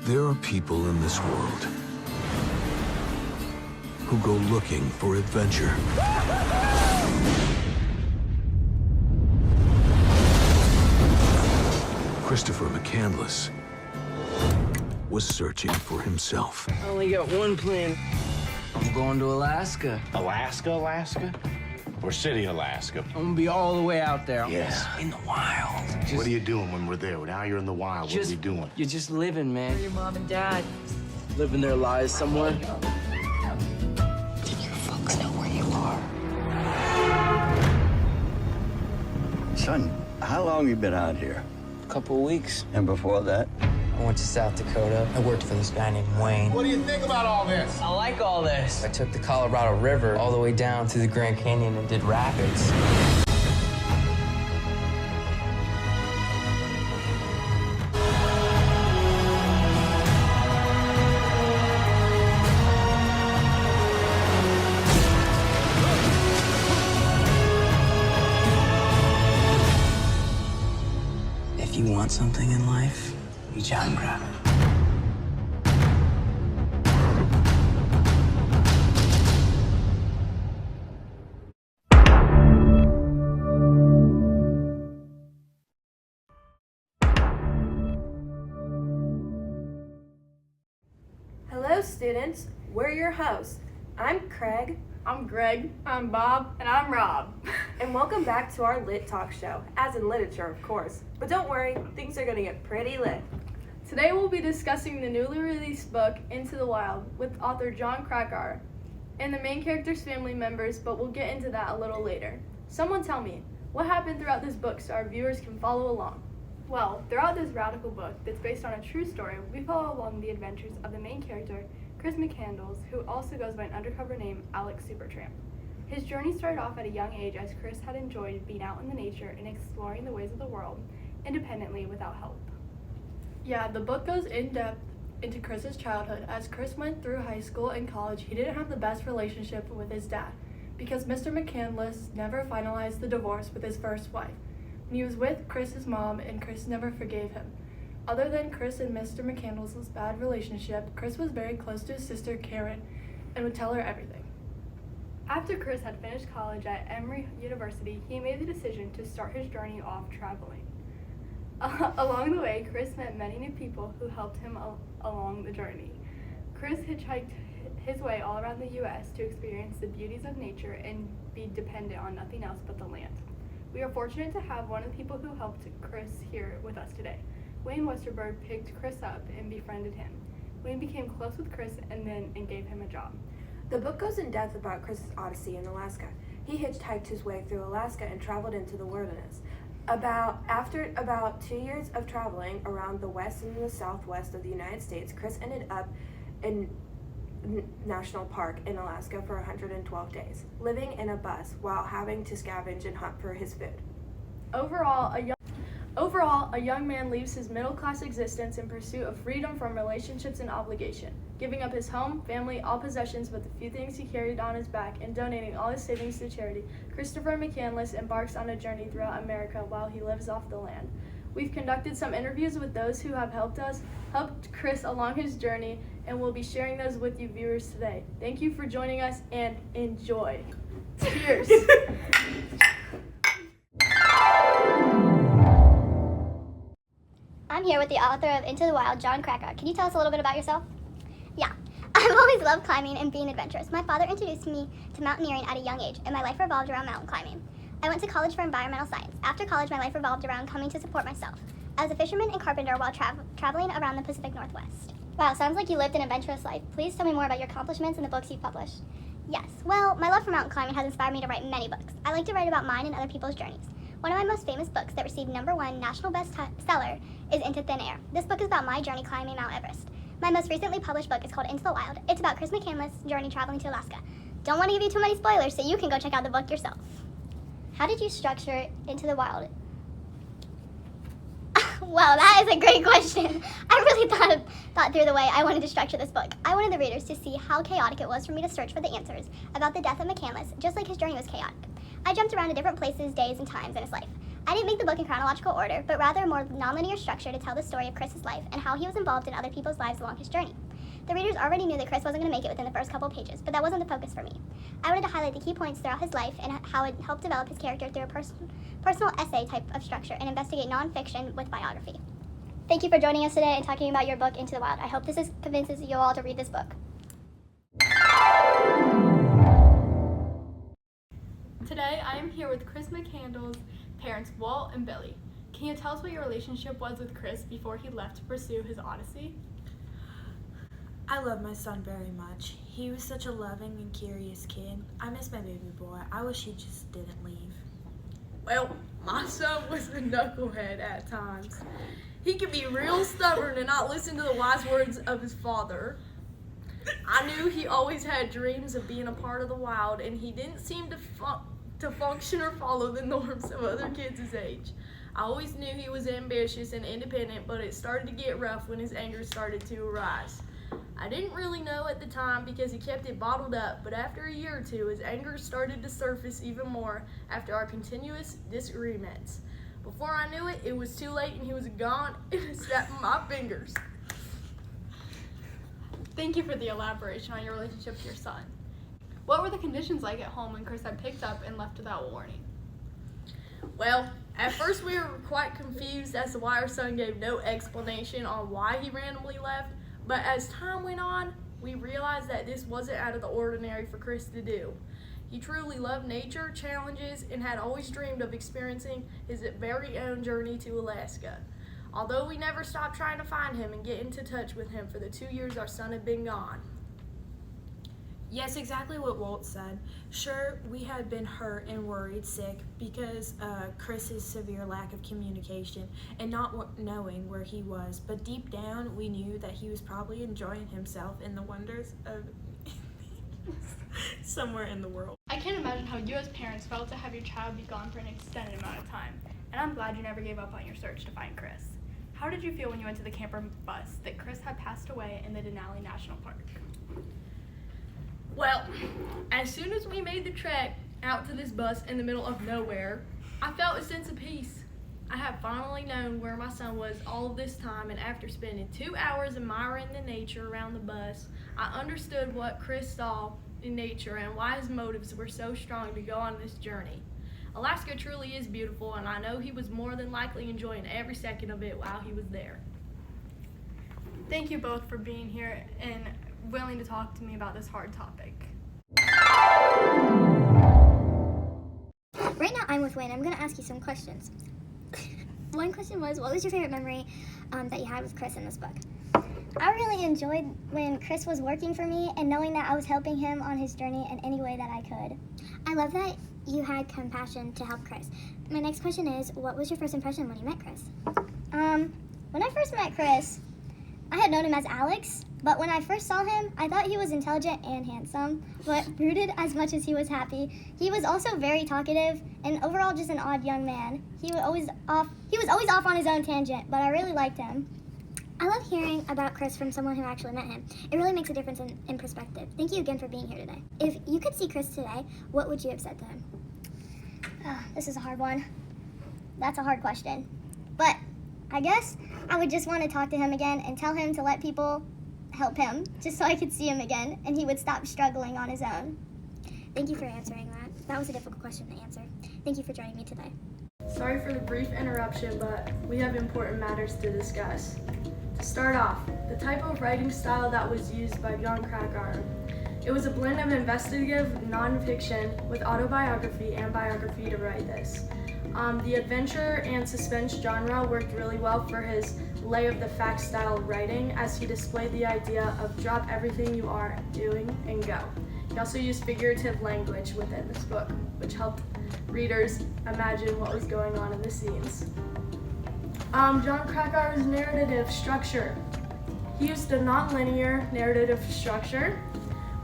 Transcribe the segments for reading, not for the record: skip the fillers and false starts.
There are people in this world who go looking for adventure. Christopher McCandless was searching for himself. I only got one plan. I'm going to Alaska. Alaska? Or City, Alaska? I'm gonna be all the way out there. Yeah. In the wild. What are you doing when we're there? Now you're in the wild. What are you doing? You're just living, man. Your mom and dad. Living their lives somewhere. Did your folks know where you are? Son, how long you been out here? A couple of weeks. And before that? I went to South Dakota. I worked for this guy named Wayne. What do you think about all this? I like all this. I took the Colorado River all the way down through the Grand Canyon and did rapids. If you want something in life, reach out and grab it. Hello students, we're your hosts. I'm Craig. I'm Greg. I'm Bob. And I'm Rob. And welcome back to our Lit Talk show, as in literature of course. But don't worry, things are gonna get pretty lit. Today we'll be discussing the newly released book, Into the Wild, with author Jon Krakauer and the main character's family members, but we'll get into that a little later. Someone tell me, what happened throughout this book so our viewers can follow along? Well, throughout this radical book that's based on a true story, we follow along the adventures of the main character, Chris McCandless, who also goes by an undercover name, Alex Supertramp. His journey started off at a young age as Chris had enjoyed being out in the nature and exploring the ways of the world independently without help. Yeah, the book goes in depth into Chris's childhood. As Chris went through high school and college, he didn't have the best relationship with his dad because Mr. McCandless never finalized the divorce with his first wife. He was with Chris's mom, and Chris never forgave him. Other than Chris and Mr. McCandless' bad relationship, Chris was very close to his sister Karen and would tell her everything. After Chris had finished college at Emory University, he made the decision to start his journey off traveling. Along the way, Chris met many new people who helped him along the journey. Chris hitchhiked his way all around the U.S. to experience the beauties of nature and be dependent on nothing else but the land. We are fortunate to have one of the people who helped Chris here with us today. Wayne Westerberg picked Chris up and befriended him. Wayne became close with Chris and gave him a job. The book goes in depth about Chris's odyssey in Alaska. He hitchhiked his way through Alaska and traveled into the wilderness. After about 2 years of traveling around the west and the southwest of the United States, Chris ended up in National Park in Alaska for 112 days, living in a bus while having to scavenge and hunt for his food. Overall, a young man leaves his middle-class existence in pursuit of freedom from relationships and obligation, giving up his home, family, all possessions but the few things he carried on his back, and donating all his savings to charity. Christopher McCandless embarks on a journey throughout America while he lives off the land. We've conducted some interviews with those who have helped Chris along his journey, and we'll be sharing those with you viewers today. Thank you for joining us and enjoy. Cheers. I'm here with the author of Into the Wild, Jon Krakauer. Can you tell us a little bit about yourself? Yeah, I've always loved climbing and being adventurous. My father introduced me to mountaineering at a young age, and my life revolved around mountain climbing. I went to college for environmental science. After college, my life revolved around coming to support myself. I was a fisherman and carpenter while traveling around the Pacific Northwest. Wow, sounds like you lived an adventurous life. Please tell me more about your accomplishments and the books you've published. Yes, well, my love for mountain climbing has inspired me to write many books. I like to write about mine and other people's journeys. One of my most famous books that received #1 national bestseller is Into Thin Air. This book is about my journey climbing Mount Everest. My most recently published book is called Into the Wild. It's about Chris McCandless' journey traveling to Alaska. Don't want to give you too many spoilers, so you can go check out the book yourself. How did you structure Into the Wild? Well, that is a great question. I really thought through the way I wanted to structure this book. I wanted the readers to see how chaotic it was for me to search for the answers about the death of McCandless, just like his journey was chaotic. I jumped around to different places, days, and times in his life. I didn't make the book in chronological order, but rather a more nonlinear structure to tell the story of Chris's life and how he was involved in other people's lives along his journey. The readers already knew that Chris wasn't going to make it within the first couple of pages, but that wasn't the focus for me. I wanted to highlight the key points throughout his life and how it helped develop his character through a personal essay type of structure and investigate nonfiction with biography. Thank you for joining us today and talking about your book, Into the Wild. I hope this convinces you all to read this book. Today, I am here with Chris McCandless's parents, Walt and Billy. Can you tell us what your relationship was with Chris before he left to pursue his odyssey? I love my son very much. He was such a loving and curious kid. I miss my baby boy. I wish he just didn't leave. Well, my son was a knucklehead at times. He could be real stubborn and not listen to the wise words of his father. I knew he always had dreams of being a part of the wild, and he didn't seem to function or follow the norms of other kids his age. I always knew he was ambitious and independent, but it started to get rough when his anger started to arise. I didn't really know at the time because he kept it bottled up, but after a year or two, his anger started to surface even more after our continuous disagreements. Before I knew it, it was too late and he was gone and it snapped my fingers. Thank you for the elaboration on your relationship with your son. What were the conditions like at home when Chris had picked up and left without warning? Well, at first we were quite confused as to why our son gave no explanation on why he randomly left, but as time went on, we realized that this wasn't out of the ordinary for Chris to do. He truly loved nature, challenges, and had always dreamed of experiencing his very own journey to Alaska. Although we never stopped trying to find him and get into touch with him for the 2 years our son had been gone. Yes, exactly what Walt said. Sure, we had been hurt and worried sick because Chris's severe lack of communication and not knowing where he was, but deep down we knew that he was probably enjoying himself in the wonders of somewhere in the world. I can't imagine how you as parents felt to have your child be gone for an extended amount of time, and I'm glad you never gave up on your search to find Chris. How did you feel when you went to the camper bus that Chris had passed away in the Denali National Park? Well, as soon as we made the trek out to this bus in the middle of nowhere, I felt a sense of peace. I have finally known where my son was all this time, and after spending 2 hours admiring the nature around the bus, I understood what Chris saw in nature and why his motives were so strong to go on this journey. Alaska truly is beautiful, and I know he was more than likely enjoying every second of it while he was there. Thank you both for being here and willing to talk to me about this hard topic. Right now I'm with Wayne. I'm going to ask you some questions. One question was, what was your favorite memory that you had with Chris in this book? I really enjoyed when Chris was working for me and knowing that I was helping him on his journey in any way that I could. I love that you had compassion to help Chris. My next question is, what was your first impression when you met Chris? When I first met Chris, I had known him as Alex, but when I first saw him, I thought he was intelligent and handsome, but brooded as much as he was happy. He was also very talkative and overall just an odd young man. He was always off on his own tangent, but I really liked him. I love hearing about Chris from someone who actually met him. It really makes a difference in perspective. Thank you again for being here today. If you could see Chris today, what would you have said to him? This is a hard one. That's a hard question. But I guess I would just want to talk to him again and tell him to let people help him, just so I could see him again and he would stop struggling on his own. Thank you for answering that. That was a difficult question to answer. Thank you for joining me today. Sorry for the brief interruption, but we have important matters to discuss. To start off, the type of writing style that was used by Jon Krakauer. It was a blend of investigative nonfiction with autobiography and biography to write this. The adventure and suspense genre worked really well for his lay of the facts style writing, as he displayed the idea of drop everything you are doing and go. He also used figurative language within this book, which helped readers imagine what was going on in the scenes. Jon Krakauer's narrative structure. He used a non-linear narrative structure.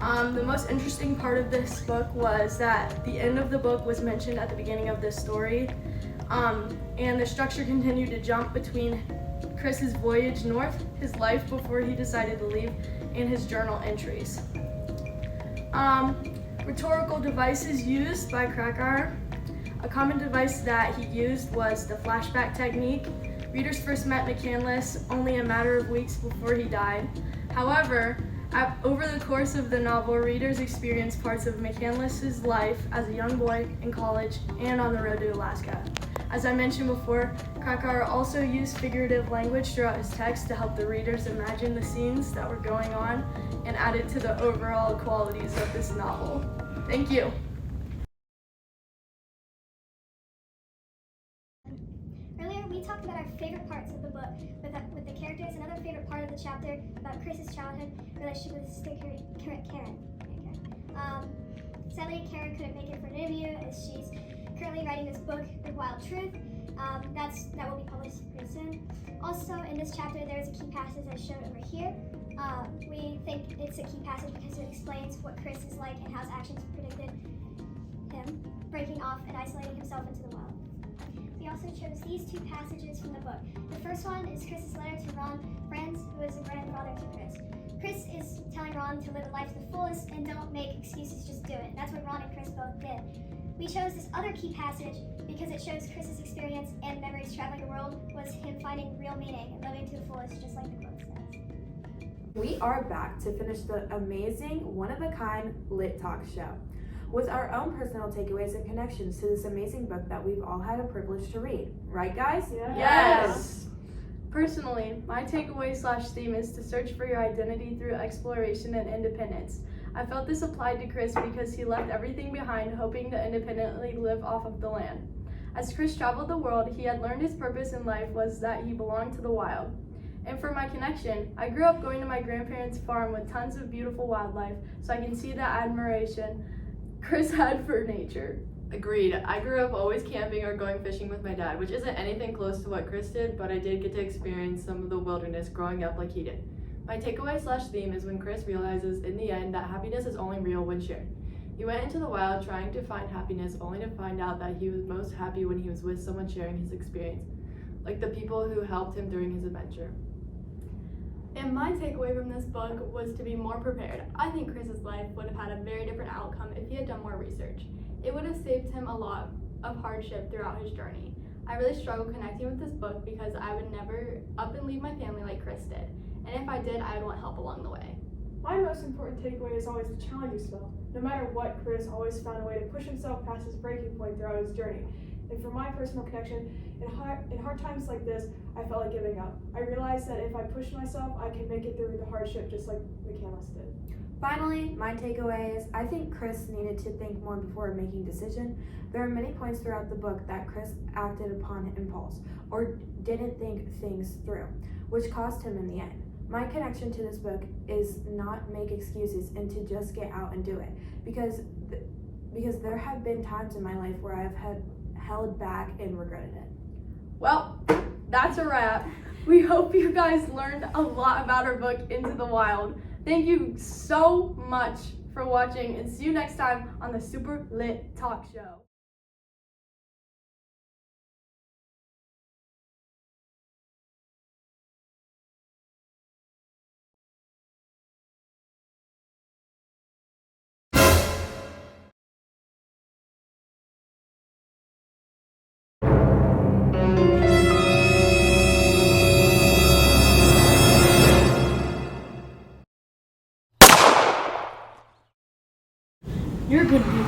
The most interesting part of this book was that the end of the book was mentioned at the beginning of this story, and the structure continued to jump between Chris's voyage north, his life before he decided to leave, and his journal entries. Rhetorical devices used by Krakauer. A common device that he used was the flashback technique. Readers first met McCandless only a matter of weeks before he died. However, over the course of the novel, readers experience parts of McCandless's life as a young boy in college and on the road to Alaska. As I mentioned before, Krakauer also used figurative language throughout his text to help the readers imagine the scenes that were going on and added to the overall qualities of this novel. Thank you. Earlier, we talked about our favorite parts of the book with the characters. Another favorite part of the chapter about Chris's childhood relationship with his sister Karen. Sadly, Karen couldn't make it for an interview as she's currently writing this book, The Wild Truth. That will be published pretty soon. Also, in this chapter, there is a key passage I showed over here. We think it's a key passage because it explains what Chris is like and how his actions predicted him breaking off and isolating himself into the wild. We also chose these two passages from the book. The first one is Chris's letter to Ron Franz, who is a grandfather to Chris. Chris is telling Ron to live a life to the fullest and don't make excuses, just do it. That's what Ron and Chris both did. We chose this other key passage because it shows Chris's experience and memories traveling the world was him finding real meaning and living to the fullest, just like the book says. We are back to finish the amazing, one-of-a-kind Lit Talk show with our own personal takeaways and connections to this amazing book that we've all had a privilege to read. Right, guys? Yes! Personally, my takeaway/theme is to search for your identity through exploration and independence. I felt this applied to Chris because he left everything behind, hoping to independently live off of the land. As Chris traveled the world, he had learned his purpose in life was that he belonged to the wild. And for my connection, I grew up going to my grandparents' farm with tons of beautiful wildlife, so I can see the admiration Chris had for nature. Agreed. I grew up always camping or going fishing with my dad, which isn't anything close to what Chris did, but I did get to experience some of the wilderness growing up like he did. My takeaway/theme is when Chris realizes in the end that happiness is only real when shared. He went into the wild trying to find happiness only to find out that he was most happy when he was with someone sharing his experience, like the people who helped him during his adventure. And my takeaway from this book was to be more prepared. I think Chris's life would have had a very different outcome if he had done more research. It would have saved him a lot of hardship throughout his journey. I really struggled connecting with this book because I would never up and leave my family like Chris did. And if I did, I would want help along the way. My most important takeaway is always to challenge yourself. No matter what, Chris always found a way to push himself past his breaking point throughout his journey. And for my personal connection, in hard times like this, I felt like giving up. I realized that if I push myself, I can make it through the hardship just like McCandless did. Finally, my takeaway is I think Chris needed to think more before making a decision. There are many points throughout the book that Chris acted upon impulse or didn't think things through, which cost him in the end. My connection to this book is not make excuses and to just get out and do it, because there have been times in my life where I've held back and regretted it. Well, that's a wrap. We hope you guys learned a lot about our book, Into the Wild. Thank you so much for watching, and see you next time on the Super Lit Talk Show. You're gonna be